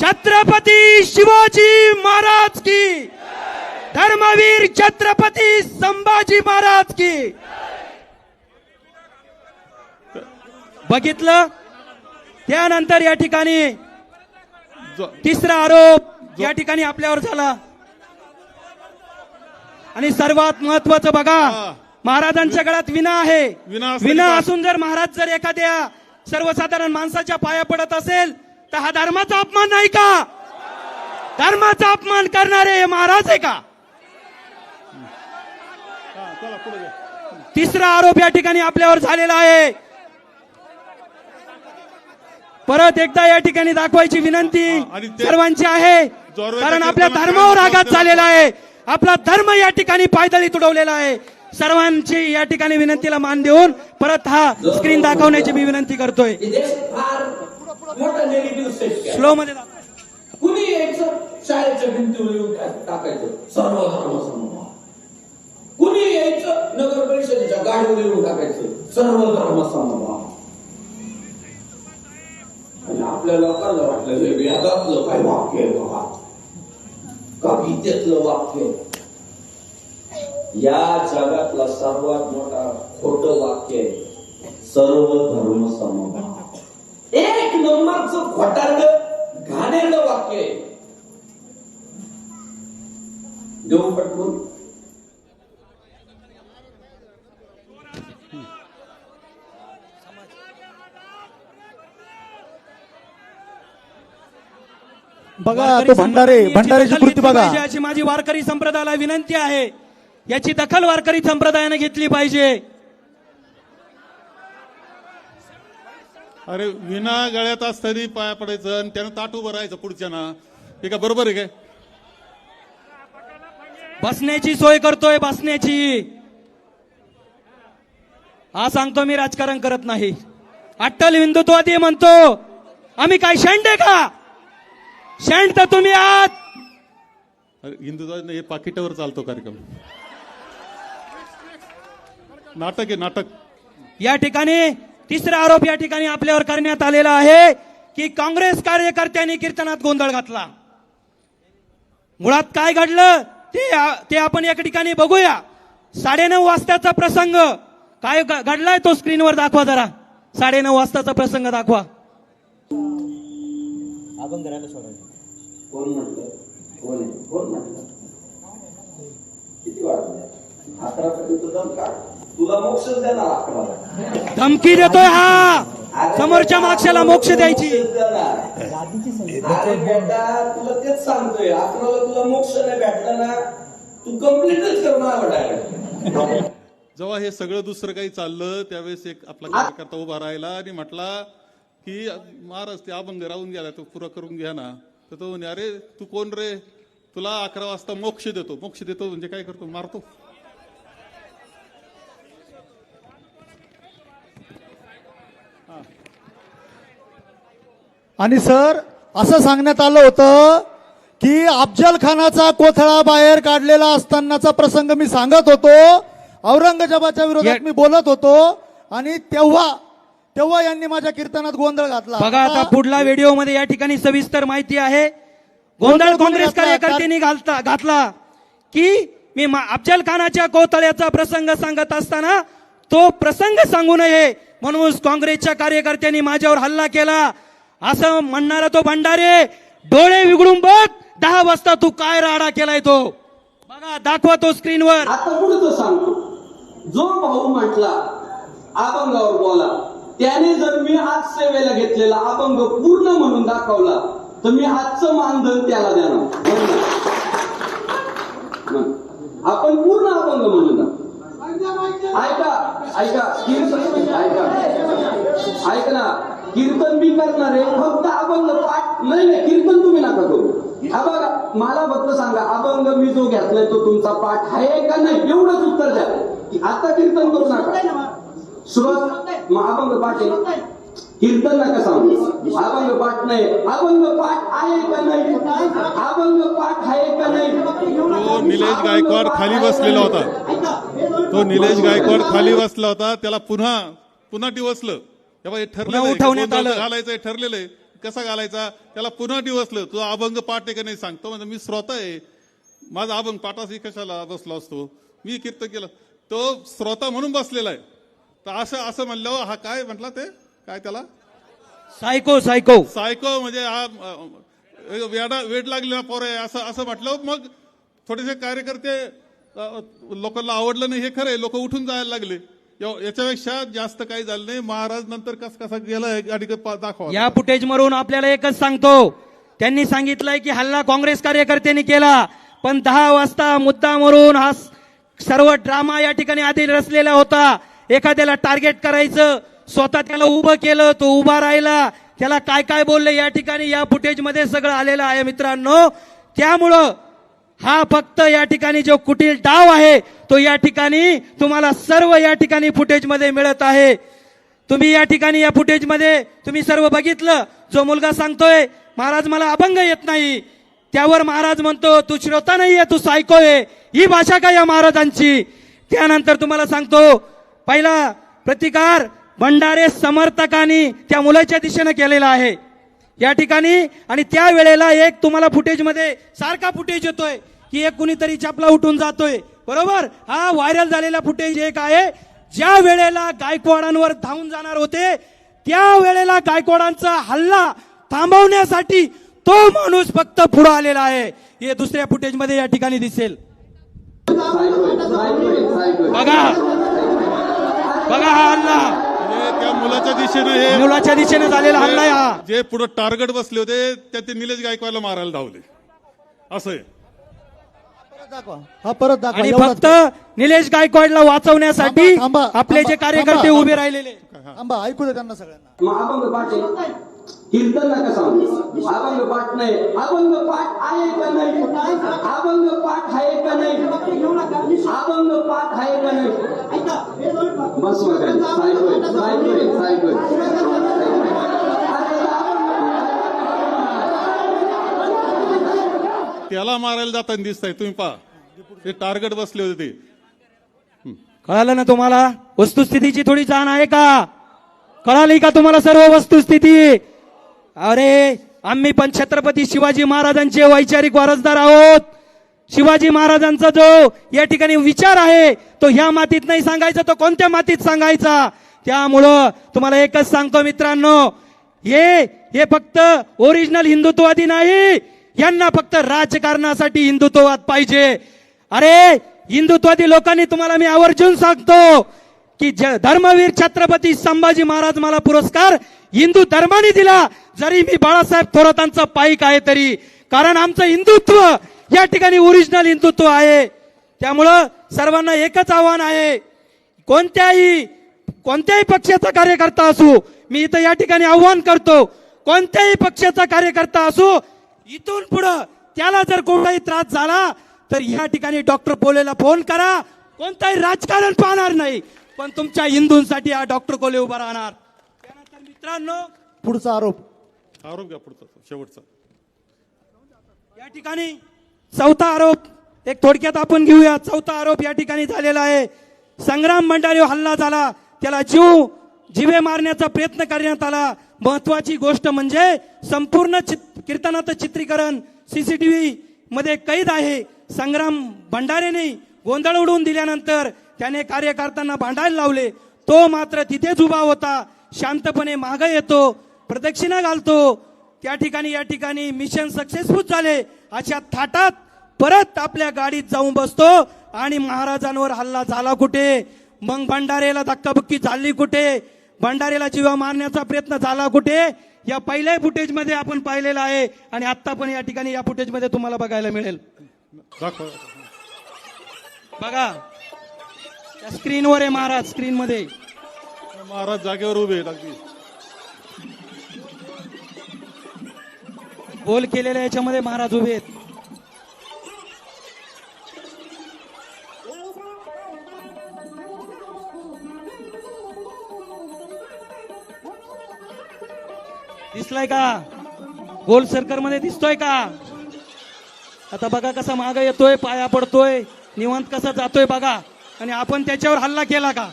छत्रपती शिवाजी महाराज की, धर्मवीर छत्रपती संभाजी महाराज की. बघितलं. त्यानंतर या ठिकाणी तिसरा आरोप या ठिकाणी आपल्यावर झाला. आणि सर्वात महत्वाचं बघा, महाराजांच्या गळ्यात विना आहे. विना असून जर महाराज जर एखाद्या सर्वसाधारण माणसाच्या पाया पडत असेल तर हा धर्माचा अपमान नाही का. धर्माचा अपमान करणारे हे महाराज आहे का. तिसरा आरोप या ठिकाणी आपल्यावर झालेला आहे. परत एकदा या ठिकाणी दाखवायची विनंती सर्वांची आहे, कारण आपल्या धर्मावर आघात झालेला आहे. आपला धर्म या ठिकाणी पायदळी तुडवलेला आहे. सर्वांची या ठिकाणी विनंतीला मान देऊन परत हा स्क्रीन दाखवण्याची मी विनंती करतोय. फार मोठा नेगेटिव्ह सेट केला. स्लो मध्ये कुणी यायचं शाळेच्या भिंतीवर येऊन टाकायचं सर्व धर्म समभाव. कुणी यायचं नगर परिषदेच्या गाडीवर येऊन टाकायचं सर्व धर्म समभाव. आणि आपल्या लोकांना वाटलं हे वेदातलं काय वाक्य आहे बघा, का गीतेतलं वाक्य. या जगातला सर्वात मोठा खोटं वाक्य आहे सर्व धर्म समभाव. एक नंबरचं खोटारडं घाणेरडं वाक्य आहे. देऊ पटवून बघा तो भंडारेची कृती बघा. याची माझी वारकरी संप्रदायाला विनंती आहे, याची दखल वारकरी संप्रदायाने घेतली पाहिजे. अरे विना गळ्यात असताना पाया पडायचं आणि त्यानं ताट उभं राहायचं पुढच्या ना, हे का बरोबर आहे काय. बसण्याची सोय करतोय, बसण्याची. हा सांगतो मी राजकारण करत नाही. अट्टल हिंदुत्ववादी म्हणतो आम्ही काय शेंड आहे का. शेंड तर तुम्ही आहात. हिंदुत्व हे पाकिटावर चालतो कार्यक्रम, नाटक आहे नाटक. या ठिकाणी तिसरा आरोप या ठिकाणी आपल्यावर करण्यात आलेला आहे की काँग्रेस कार्यकर्त्यांनी कीर्तनात गोंधळ घातला. मुळात काय घडलं ते आपण या ठिकाणी बघूया. 9:30 वाजताचा प्रसंग काय घडलाय तो स्क्रीनवर दाखवा जरा. 9:30 वाजताचा प्रसंग दाखवा. कोण म्हटलं, कोण म्हटलं, किती वाजले 11 दम काढ, तुला मोक्षच देणार 11. धमकी देतोय हा, समोरच्या मागच्याला मोक्ष द्यायची. अरे बेटा, तुला तेच सांगतोय, 11ला तुला मोक्ष नाही भेटला ना, तू कम्प्लीटच करणार डायरेक्ट. जेव्हा हे सगळं दुसरं काही चाललं त्यावेळेस एक आपला कार्यकर्ता उभा राहिला आणि म्हटला की महाराज ते अभंग राहून गेला, तो पुरा करून घ्या ना. तर तो म्हणे, अरे तू कोण रे, तुला 11 वाजता मोक्ष देतो. मोक्ष देतो म्हणजे काय करतो, मारतो. आणि सर असं सांगण्यात आलं होतं की अफजल खानाचा कोथळा बाहेर काढलेला असतानाचा प्रसंग मी सांगत होतो, औरंगजेबाच्या विरोधात मी बोलत होतो, आणि तेव्हा यांनी माझ्या कीर्तनात गोंधळ घातला. बघा आता पुढला व्हिडिओ मध्ये या ठिकाणी सविस्तर माहिती आहे. गोंधळ काँग्रेस कार्यकर्त्यांनी घातला की मी अफजल खानाच्या कोथळ्याचा प्रसंग सांगत असताना तो प्रसंग सांगू नये म्हणून काँग्रेसच्या कार्यकर्त्यांनी माझ्यावर हल्ला केला असं म्हणणारा तो भंडारे, डोळे विघडून बघ 10 वाजता तू काय राडा केलाय तो. बघा दाखवा तो स्क्रीनवर. आता पुढचं सांगतो, जो भाऊ म्हटला अभंगावर बोला, त्याने जर मी आज सेवेला घेतलेला अभंग पूर्ण म्हणून दाखवला तर मी आजचं मानधन त्याला देणार. आपण पूर्ण अभंग म्हणून ऐका ना, कीर्तन मी करणार आहे, फक्त अभंग पाठ नाही, कीर्तन तुम्ही नका करू. हा बघा, मला फक्त सांगा, अभंग मी जो घेतलाय तो तुमचा पाठ आहे का नाही, एवढंच उत्तर द्या. आता कीर्तन करू नका. सुरुवात मग अभंग पाठ आहे, कीर्तन नका सांगू. अभंग पाठ नाही, अभंग पाठ आहे का नाही, अभंग पाठ आहे का नाही. तो निलेश गायकवाड खाली बसलेला होता, तो निलेश गायकवाड खाली बसला होता, त्याला पुन्हा डिवसलं. तेव्हा हे ठरलेलं उठवण्यात आलं, घालायचं ठरलेलं आहे, कसा घालायचा त्याला पुन्हा डिवसलं. तो अभंग पाठ आहे का नाही सांगतो, म्हणजे मी श्रोता आहे, माझा अभंग पाठाशी कशाला बसलो असतो, मी कीर्तन केलं. तो श्रोता म्हणून बसलेला आहे. तर असं म्हणलं, हा काय म्हटला, ते काय त्याला सायको म्हणजे हा वेड लागलेला पोर आहे असं म्हटलं. मग थोडेसे कार्यकर्ते लोकांना आवडलं नाही, हे खरंय, लोक उठून जायला लागले. याच्यापेक्षा जास्त काही झालं नाही. महाराज नंतर कसा गेलाय दाखवा. या फुटेज मरून आपल्याला एकच सांगतो, त्यांनी सांगितलंय की हल्ला काँग्रेस कार्यकर्त्यांनी केला, पण 10 वाजता मुद्दा मरून हा सर्व ड्रामा या ठिकाणी आधी रचलेला होता. एखाद्याला टार्गेट करायचं, स्वतः त्याला उभं केलं, तो उभा राहिला, त्याला काय काय बोलले या ठिकाणी या फुटेज मध्ये सगळं आलेलं आहे मित्रांनो. त्यामुळं हा फक्त या ठिकाणी जो कुटील डाव आहे तो या ठिकाणी तुम्हाला सर्व या ठिकाणी फुटेज मध्ये मिळत आहे. तुम्ही या ठिकाणी या फुटेज मध्ये तुम्ही सर्व बघितलं. जो मुलगा सांगतोय महाराज मला अभंग येत नाही, त्यावर महाराज म्हणतो तू श्रोता नाहीये, तू सायको आहे. ही भाषा काय या महाराजांची. त्यानंतर तुम्हाला सांगतो, पहिला प्रतिकार भंडारे समर्थकांनी त्या मुलाच्या दिशेने केलेला आहे या ठिकाणी. आणि त्या वेळेला एक तुम्हाला फुटेज मध्ये सारखा फुटेज येतोय की एक कुणीतरी चपला उठून जातोय, बरोबर. हा व्हायरल झालेला फुटेज एक आहे. ज्या वेळेला गायकवाडांवर धावून जाणार होते त्या वेळेला गायकवाडांचा हल्ला थांबवण्यासाठी तो माणूस फक्त पुढे आलेला आहे. हे दुसऱ्या फुटेज मध्ये या ठिकाणी दिसेल. बघा हा हल्ला त्या मुलाच्या दिशेने झालेला हल्ला आहे हा. जे पुढे टार्गेट बसले होते त्या ते निलेश गायकवाडला मारायला धावले, असं आहे. हा परत दाखवा. आणि एवढाच फक्त निलेश गायकवाडला वाचवण्यासाठी आपले जे कार्यकर्ते उभे राहिलेले. थांबा, ऐकू दे त्यांना सगळ्यांना. मग अभंग पाठ आहे, कीर्तन नका सांगू. अभंग पाठ नाही, अभंग पाठ आहे का नाही, अभंग पाठ आहे का नाही, अभंग पाठ आहे का नाही. बस त्याला मारायला जाताना दिसतंय, तुम्ही पहा ते टार्गेट बसले होते ते. कळालं ना तुम्हाला वस्तुस्थितीची थोडी जाण आहे का? कळाली का तुम्हाला सर्व वस्तुस्थिती? अरे आम्ही पण छत्रपती शिवाजी महाराजांचे वैचारिक वारसदार आहोत. शिवाजी महाराजांचा जो या ठिकाणी विचार आहे तो ह्या मातीत नाही सांगायचा, तो कोणत्या मातीत सांगायचा. त्यामुळं तुम्हाला एकच सांगतो मित्रांनो, हे फक्त ओरिजिनल हिंदुत्ववादी नाही, यांना फक्त राजकारणासाठी हिंदुत्ववाद पाहिजे. अरे हिंदुत्वादी लोकांनी तुम्हाला मी आवर्जून सांगतो की धर्मवीर छत्रपती संभाजी महाराज मला पुरस्कार हिंदू धर्माने दिला, जरी मी बाळासाहेब थोरातांचा पाईक आहे तरी, कारण आमचं हिंदुत्व या ठिकाणी ओरिजिनल हिंदुत्व आहे. त्यामुळं सर्वांना एकच आव्हान आहे, कोणत्याही पक्षाचा कार्यकर्ता असू, मी इथं या ठिकाणी आव्हान करतो, कोणत्याही पक्षाचा कार्यकर्ता असू, इथून पुढं त्याला जर कोणताही त्रास झाला तर या ठिकाणी डॉक्टर पोलेला फोन करा. कोणताही राजकारण पाहणार नाही, पण तुमच्या हिंदूंसाठी हा डॉक्टर कोले उभा राहणार. त्यानंतर मित्रांनो, पुढचा आरोप आरोप घ्या पुढचा शेवटचा. या ठिकाणी चौथा आरोप एक थोडक्यात आपण घेऊया. चौथा आरोप या ठिकाणी झालेला आहे. संग्राम भंडारीवर हल्ला झाला, त्याला जीवे मारण्याचा प्रयत्न करण्यात आला. महत्वाची गोष्ट म्हणजे संपूर्ण कीर्तनाचं चित्रीकरण सीसीटीव्ही मध्ये कैद आहे. संग्राम भंडारेने गोंधळ उडवून दिल्यानंतर त्याने कार्यकर्त्यांना भांडायला लावले. तो मात्र तिथेच उभा होता, शांतपणे मागे येतो, प्रदक्षिणा घालतो. त्या ठिकाणी या ठिकाणी मिशन सक्सेसफुल झाले. अशा थाटात परत आपल्या गाडीत जाऊन बसतो आणि महाराजांवर हल्ला झाला कुठे, मग भंडारेला धक्काबुक्की झाली कुठे, भंडारेला जीवा मारण्याचा प्रयत्न झाला कुठे, या पहिल्या फुटेज मध्ये आपण पाहिलेलं आहे आणि आता पण या ठिकाणी या फुटेज मध्ये तुम्हाला बघायला मिळेल. दाखवा. बघा त्या स्क्रीनवर आहे महाराज, स्क्रीन मध्ये महाराज जागेवर उभे आहेत अगदी. गोल केलेल्या याच्यामध्ये महाराज उभे आहेत. दिसलाय का? गोल सर्कल मध्ये दिसतोय का? आता बघा कसा मागे येतोय, पाया पडतोय, निवांत कसा जातोय बघा. आणि आपण त्याच्यावर हल्ला केला का?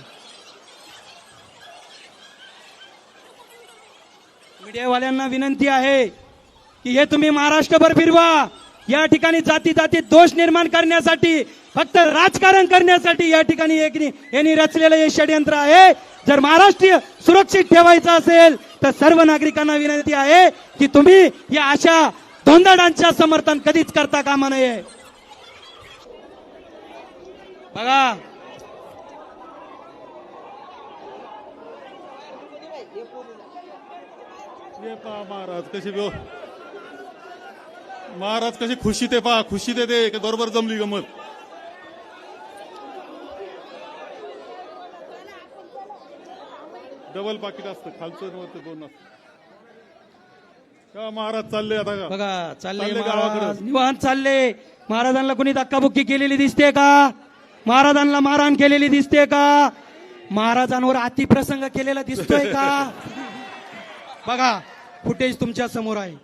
मीडियावाल्यांना विनंती आहे की हे तुम्ही महाराष्ट्रभर फिरवा. या ठिकाणी जाती जातीत दोष निर्माण करण्यासाठी, फक्त राजकारण करण्यासाठी या ठिकाणी यांनी रचलेलं हे षडयंत्र आहे. जर महाराष्ट्र सुरक्षित ठेवायचं असेल तर सर्व नागरिकांना विनंती आहे की तुम्ही या अशा धोंदाडांच्या समर्थन कधीच करता कामा नये. बघा महाराज कशी खुशी ते पहा, खुशी ते बरोबर जमली गमत. डबल पाकिट असतं खालचं वरचं दोन असतं. का महाराज चालले आता का? बघा चालले चालले महाराज, गावाकडे. निवांत चालले. महाराजांना कोणी धक्काबुक्की केलेली दिसते का? महाराजांना मारहाण केलेली दिसते का? महाराजांवर अतिप्रसंग केलेला दिसतोय का? बघा फुटेज तुमच्या समोर आहे.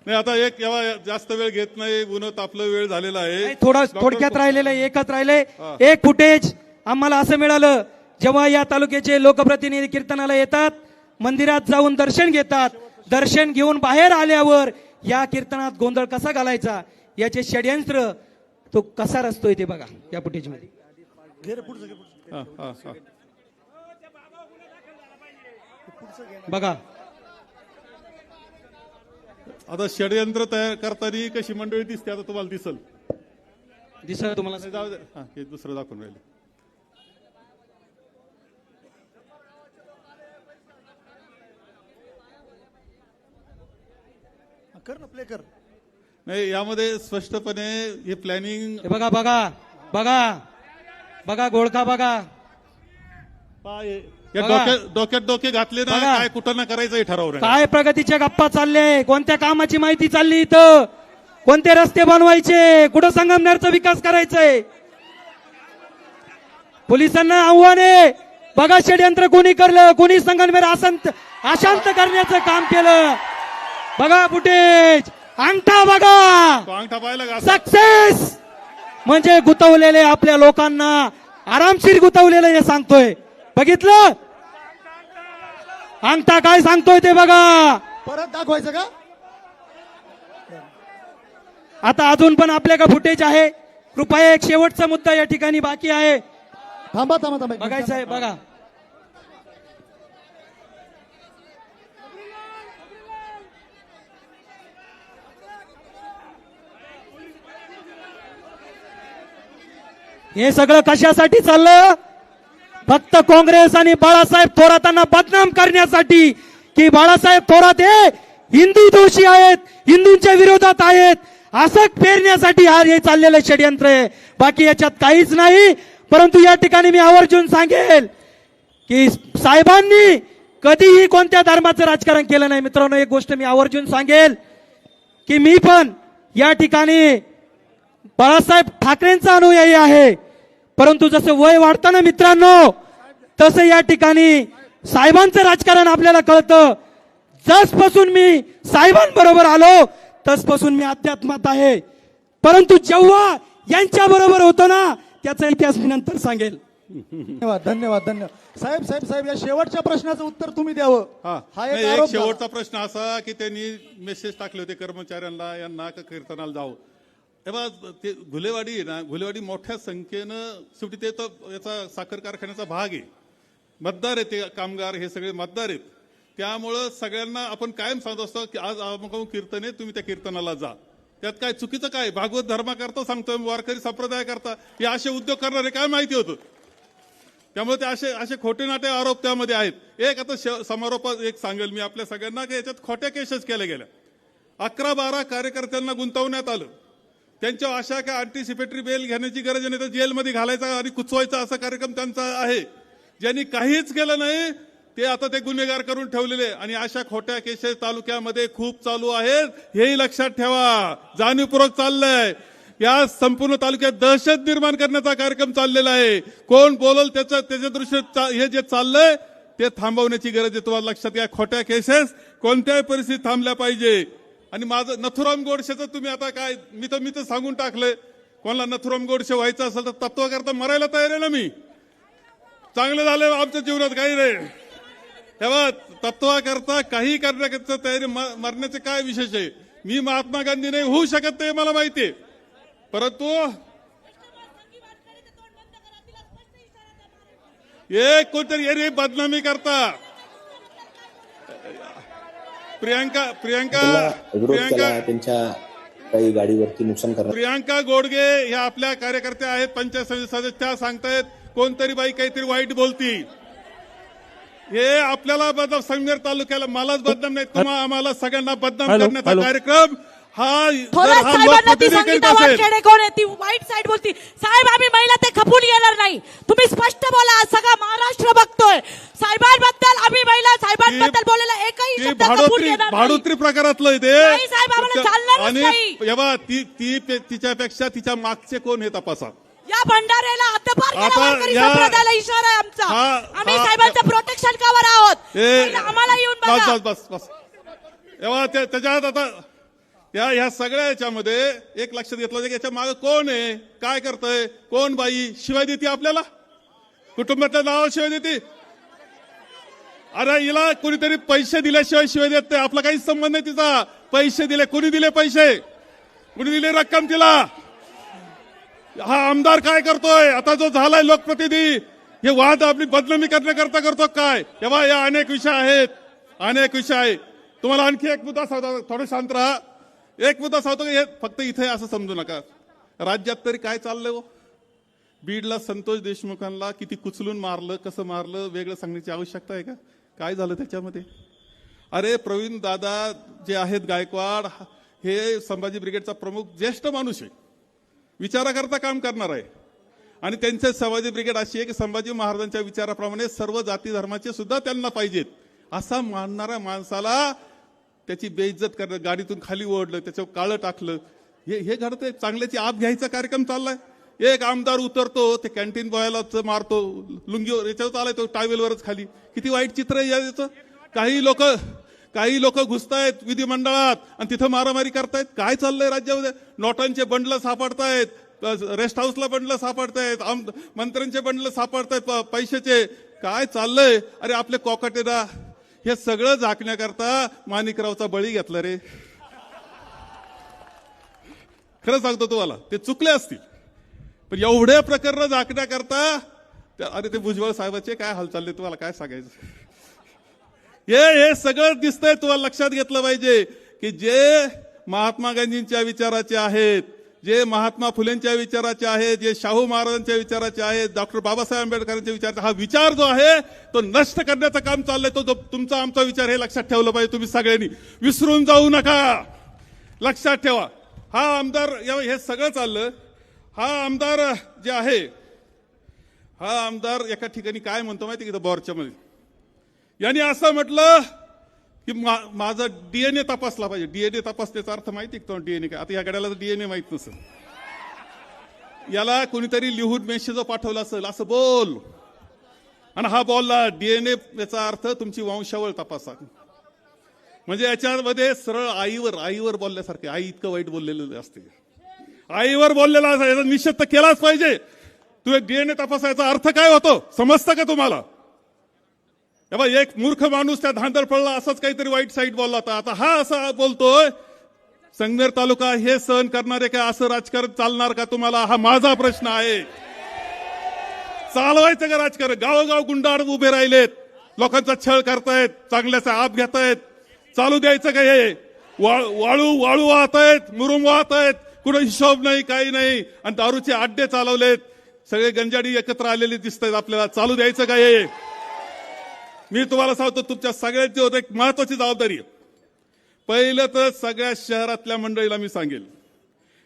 नाही आता एक जास्त वेळ घेत नाही, उन्हत आपलं वेळ झालेला आहे. थोडक्यात राहिलेलं आहे, एकच राहिले. एक फुटेज आम्हाला असं मिळालं, जेव्हा या तालुक्याचे लोकप्रतिनिधी कीर्तनाला येतात, मंदिरात जाऊन दर्शन घेतात, दर्शन घेऊन बाहेर आल्यावर या कीर्तनात गोंधळ कसा घालायचा याचे षडयंत्र तो कसा रचतोय ते बघा या फुटेज मध्ये. बघा आता षडयंत्र तयार करताना कशी मंडळी दिसते आता तुम्हाला दिसत तुम्हाला. जाऊ दे, हे दुसरं दाखवून राहिले. कर ना, प्ले कर. नाही यामध्ये स्पष्टपणे हे प्लॅनिंग बघा बघा बघा बघा गोळका बघा. डोक्यात डोके घातले ना, बघा. काय कुठं ना करायचं हे ठरवलं. काय प्रगतीच्या गप्पा चालले, कोणत्या कामाची माहिती चालली इथं, कोणते रस्ते बनवायचे, कुठं संगमनेरचा विकास करायचाय. पोलिसांना आव्हान आहे, बघा षडयंत्र कोणी करलं, कोणी संगमनेर अशांत करण्याचं काम केलं. बघा फुटेज, अंगठा बघा, तो अंगठा पाहिला का? सक्सेस म्हणजे गुतवलेले आपल्या लोकांना आरामशीर गुतवलेलं हे सांगतोय. बघितलं अंगठा काय सांगतोय ते बघा. परत दाखवायचं का? आता अजून पण आपल्याकडे फुटेज आहे. कृपया एक शेवटचा मुद्दा या ठिकाणी बाकी आहे, थांबा थांबा थांबा. बघायचं आहे. बघा हे सगळं कशासाठी चाललं? फक्त काँग्रेस आणि बाळासाहेब थोरातांना बदनाम करण्यासाठी, की बाळासाहेब थोरात हे हिंदू दोषी आहेत, हिंदूंच्या विरोधात आहेत, असं पेरण्यासाठी हे चाललेलं षडयंत्र आहे. बाकी याच्यात काहीच नाही. परंतु या ठिकाणी मी आवर्जून सांगेल की साहेबांनी कधीही कोणत्या धर्माचं राजकारण केलं नाही. मित्रांनो, एक गोष्ट मी आवर्जून सांगेल की मी पण या ठिकाणी बाळासाहेब ठाकरेंचा अनुयायी आहे. परंतु जसं वय वाढतं ना मित्रांनो, तसं या ठिकाणी साहेबांचं राजकारण आपल्याला कळतं. जसपासून मी साहेबांबरोबर आलो तसपासून मी अध्यात्मात आहे. परंतु जेव्हा यांच्या बरोबर होतो ना, त्याचा इतिहास मी नंतर सांगेल. धन्यवाद धन्यवाद धन्यवाद. साहेब साहेब साहेब या शेवटच्या प्रश्नाचं उत्तर तुम्ही द्यावं. हा नाही, एक एक आरोप झाला. शेवटचा प्रश्न असा की त्यांनी मेसेज टाकले होते कर्मचाऱ्यांना, यांना का कीर्तनाला जावं. तेव्हा ते घुलेवाडी आहे ना, घुलेवाडी मोठ्या संख्येनं शेवटी ते तर याचा साखर कारखान्याचा भाग आहे, मतदार आहेत ते कामगार, हे सगळे मतदार आहेत. त्यामुळं सगळ्यांना आपण कायम सांगत असतो की आज अमुक कीर्तन आहे, तुम्ही त्या कीर्तनाला जा. त्यात काय चुकीचं काय? भागवत धर्माकरता सांगतोय, वारकरी संप्रदाय करता हे असे उद्योग करणारे काय माहिती होतं. त्यामुळे ते असे खोटे नाटे आरोप त्यामध्ये आहेत. एक आता समारोपात एक सांगेल मी आपल्या सगळ्यांना की याच्यात खोट्या केसेस केल्या गेल्या. 11-12 कार्यकर्त्यांना गुंतवण्यात आलं. त्यांच्या अशा काय अँटिसिपेटरी बेल घेण्याची गरज नाही, तर जेलमध्ये घालायचा आणि कुचवायचा असा कार्यक्रम त्यांचा आहे. ज्यांनी काहीच केलं नाही ते आता ते गुन्हेगार करून ठेवलेले, आणि अशा खोट्या केसेस तालुक्यामध्ये खूप चालू आहेत. हेही लक्षात ठेवा. जाणीवपूर्वक चाललंय. या संपूर्ण तालुक्यात दहशत निर्माण करण्याचा कार्यक्रम चाललेला आहे. कोण बोलल त्याच्या दृष्टीने हे जे चाललंय ते थांबवण्याची गरज आहे. तुम्हाला लक्षात घ्या, खोट्या केसेस कोणत्याही परिस्थितीत थांबल्या पाहिजे. आणि माझं नथुराम गोडसेचं तुम्ही आता काय, मी तर सांगून टाकलंय. कोणाला नथुराम गोडसे व्हायचं असेल तर तत्वाकरता मरायला तयार आहे ना मी. चांगलं झालं आमच्या जीवनात काही नाही. तेव्हा तत्वाकरता काही करण्याकरता तयारी, मरण्याचे काय विशेष आहे. मी महात्मा गांधी नाही होऊ शकत ते मला माहिती आहे. परंतु एक कोणतरी एरी बदनामी करता विरोध केला, त्यांच्या काही गाडीवरती नुकसान करणार. प्रियांका गोडगे ह्या आपल्या कार्यकर्त्या आहेत, पंचायत समिती सदस्य. त्या सांगतायत कोणतरी बाई काहीतरी वाईट बोलती. हे आपल्याला बदनाम, संगमेर तालुक्याला मलाच बदनाम नाही, तुम्हाला आम्हाला सगळ्यांना बदनाम करण्याचा कार्यक्रम हा कोण आहे ती वाईट साईड बोलती. साहेब आम्ही महिला ते खपून येणार नाही. तुम्ही स्पष्ट बोला, सगळा महाराष्ट्र बघतोय. साहेबांबद्दल आम्ही महिला साहेबांबद्दल बोलायला एकही शब्द खपून येणार नाही. भाडोत्री प्रकारातलं ते. साहेब आम्हाला चालणारच नाही. जेव्हा तिच्यापेक्षा तिच्या मागचे कोण हे तपासा. या भंडाऱ्याला हद्दपार केला, वारकरी संप्रदायाला इशारा आहे आमचा. आम्ही साहेबांचं प्रोटेक्शन कवर आहोत. आम्हाला येऊन बघा. बस तेव्हा त्याच्यात आता ह्या सगळ्या याच्यामध्ये एक लक्षात घेतलं की याच्या मागे कोण आहे, काय करतंय, कोण बाई शिवाय देते आपल्याला, कुटुंबातल्या नावावर शिवाय देते. अरे हिला कोणीतरी पैसे दिल्याशिवाय शिवाय देत नाही. आपला काहीच संबंध नाही तिचा. पैसे दिले, कोणी दिले पैसे, कोणी दिली रक्कम तिला. हा आमदार काय करतोय आता, जो झालाय लोकप्रतिनिधी, हे वाद आपली बदनामी करण्याकरता करतो काय. तेव्हा या अनेक विषय आहेत, अनेक विषय आहे. तुम्हाला आणखी एक मुद्दा सांगतो, थोडं शांत राहा. एक मुद्दा सांगतो की हे फक्त इथे असं समजू नका, राज्यात तरी काय चाललंय. हो, बीडला संतोष देशमुखांना किती कुचलून मारलं, कसं मारलं, वेगळं सांगण्याची आवश्यकता आहे का. काय झालं त्याच्यामध्ये. अरे प्रवीण दादा जे आहेत गायकवाड, हे संभाजी ब्रिगेडचा प्रमुख ज्येष्ठ माणूस आहे, विचाराकरता काम करणार आहे. आणि त्यांचे संभाजी ब्रिगेड अशी आहे की संभाजी महाराजांच्या विचाराप्रमाणे सर्व जाती धर्माचे सुद्धा त्यांना पाहिजेत. असा मानणाऱ्या माणसाला त्याची बेइज्जत करणं, गाडीतून खाली ओढलं, त्याच्यावर काळं टाकलं, हे घडतंय. चांगल्याची आप घ्यायचा कार्यक्रम चाललाय. एक आमदार उतरतो, ते कॅन्टीन बॉयला मारतो, लुंगीवर याच्यावर चालाय, तो टावेलवरच खाली. किती वाईट चित्र आहे याचं. काही लोक घुसतायत विधिमंडळात आणि तिथं मारामारी करतायत. काय चाललंय राज्यामध्ये. नोटांचे बंडल सापडतायत, रेस्ट हाऊसला बंडल सापडतायत, मंत्र्यांचे बंडल सापडतायत पैशाचे. काय चाललंय. अरे आपले कॉकटेरा हे सगळं झाकण्याकरता माणिकरावचा बळी घेतला रे. खरं सांगतो तुम्हाला, ते चुकले असतील, पण एवढे प्रकरण झाकण्याकरता. अरे ते भुजबळ साहेबाचे काय हाल चालले तुम्हाला काय सांगायचं. हे सगळं दिसतंय. तुम्हाला लक्षात घेतलं पाहिजे की जे महात्मा गांधींच्या विचाराचे आहेत जे महात्मा फुलेंच्या विचाराचे आहेत, जे शाहू महाराजांच्या विचाराचे आहेत, डॉक्टर बाबासाहेब आंबेडकरांच्या विचाराचे, हा विचार जो आहे तो नष्ट करण्याचं काम चाललंय. तो जो तुमचा आमचा विचार हे लक्षात ठेवलं पाहिजे. तुम्ही सगळ्यांनी विसरून जाऊ नका, लक्षात ठेवा. हा आमदार हे सगळं चाललं. हा आमदार जे आहे, हा आमदार एका ठिकाणी काय म्हणतो माहिती की बोरच्या मध्ये यांनी असं म्हटलं की माझा डीएनए तपासला पाहिजे. डीएनए तपासण्याचा अर्थ माहिती का डीएनए काय? आता या गड्याला डीएनए माहित नसेल. याला कोणीतरी लिहून मेसेज पाठवला असेल असं बोल, आणि हा बोलला डीएनए, याचा अर्थ तुमची वंशावळ तपासा. म्हणजे याच्यामध्ये सरळ आईवर बोलल्यासारखे, आई इतकं वाईट बोललेलं असते. आईवर बोललेला याचा निषेध तर केलाच पाहिजे. तू एक डीएनए तपासायचा अर्थ काय होतो समजतं का तुम्हाला? एक मूर्ख माणूस त्या धांदळ पडला, असंच काहीतरी वाईट साईट बोलला होता. आता हा असा बोलतोय. संगमेर तालुका हे सहन करणारे का? असं राजकारण चालणार का तुम्हाला? हा माझा प्रश्न आहे. चालवायचं का राजकारण? गावोगाव गुंडाळ उभे राहिलेत, लोकांचा छळ करतायत, चांगल्याचा आप घेतायत. चालू द्यायचं का? हे वाळू वाहत आहेत, मुरुम वाहत आहेत, कुठं हिशोब नाही, काही नाही, आणि दारूचे अड्डे चालवलेत. सगळे गंजाडी एकत्र आलेले दिसत आहेत आपल्याला. चालू द्यायचं का? हे मी तुम्हाला सांगतो, तुमच्या सगळ्यांची एक महत्वाची जबाबदारी आहे. पहिलं तर सगळ्या शहरातल्या मंडळीला मी सांगेल,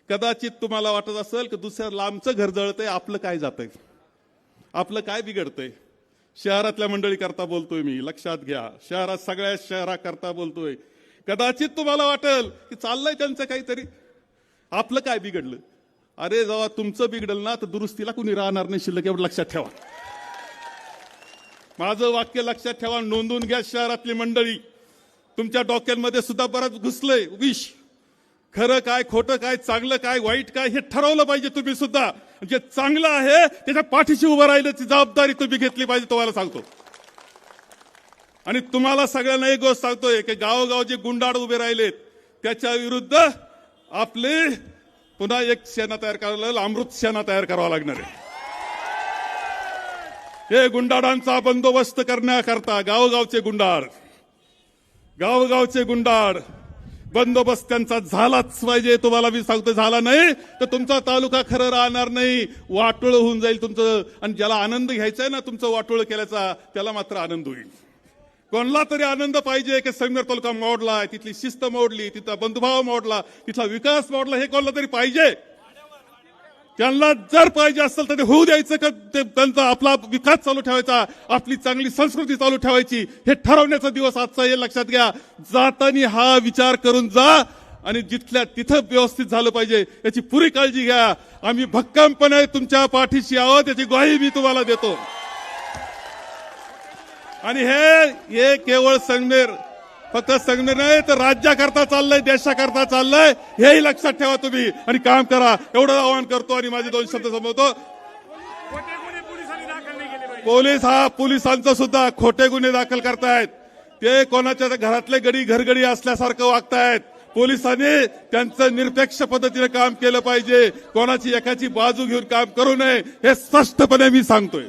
कदाचित तुम्हाला वाटत असेल की दुसऱ्या लांबचं घर जळतंय, आपलं काय जातंय, आपलं काय बिघडतंय. शहरातल्या मंडळी करता बोलतोय मी, लक्षात घ्या. शहरात सगळ्या शहराकरता बोलतोय. कदाचित तुम्हाला वाटेल की चाललंय त्यांचं काहीतरी, आपलं काय बिघडलं. अरे जेव्हा तुमचं बिघडलं ना तर दुरुस्तीला कुणी राहणार नाही शिल्लक, एवढं लक्षात ठेवा. माझं वाक्य लक्षात ठेवा, नोंदून घ्या. शहरातली मंडळी, तुमच्या डोक्यांमध्ये सुद्धा बरंच घुसलंय विष. खरं काय, खोटं काय, चांगलं काय, वाईट काय, हे ठरवलं पाहिजे तुम्ही सुद्धा. जे चांगलं आहे त्याच्या पाठीशी उभं राहिल्याची जबाबदारी तुम्ही घेतली पाहिजे, तुम्हाला सांगतो. आणि तुम्हाला सगळ्यांना एक गोष्ट सांगतोय की गावोगाव जे गुंडाळ उभे राहिलेत त्याच्या विरुद्ध आपले पुन्हा एक सेना तयार करायला, अमृत सेना तयार करावा लागणार आहे. हे गुंडाळांचा बंदोबस्त करण्याकरता गावोगावचे गुंडाळ बंदोबस्त त्यांचा झालाच पाहिजे. तुम्हाला मी सांगतो, झाला नाही तर तुमचा तालुका खरं राहणार नाही, वाटोळ होऊन जाईल तुमचं. आणि ज्याला आनंद घ्यायचा आहे ना तुमचं वाटोळ केल्याचा, त्याला मात्र आनंद होईल. कोणाला तरी आनंद पाहिजे की संगमेर तालुका मोडला, तिथली शिस्त मोडली, तिथला बंधुभाव मोडला, तिथला विकास मोडला, हे कोणाला तरी पाहिजे. त्यांना जर पाहिजे असेल तर ते होऊ द्यायचं का? त्यांचा आपला विकास चालू ठेवायचा, आपली चांगली संस्कृती चालू ठेवायची, हे ठरवण्याचा दिवस आजचा, हे लक्षात घ्या. जाताना हा विचार करून जा, आणि जिथल्या तिथं व्यवस्थित झालं पाहिजे याची पुरी काळजी घ्या. आम्ही भक्कमपणे तुमच्या पाठीशी आहोत याची ग्वाही मी तुम्हाला देतो. आणि हे केवळ संगमेर, फक्त संगमेर नाही तर राज्याकरता चाललंय, देशाकरता चाललंय, हेही लक्षात ठेवा तुम्ही, आणि काम करा, एवढं आवाहन करतो. आणि माझे 2 शब्द संपवतो. पोलिसांचं सुद्धा खोटे गुन्हे दाखल करतायत. ते कोणाच्या घरातले घरगडी असल्यासारखं वागतायत. पोलिसांनी त्यांचं निरपेक्ष पद्धतीने काम केलं पाहिजे, कोणाची एकाची बाजू घेऊन काम करू नये, हे स्पष्टपणे मी सांगतोय.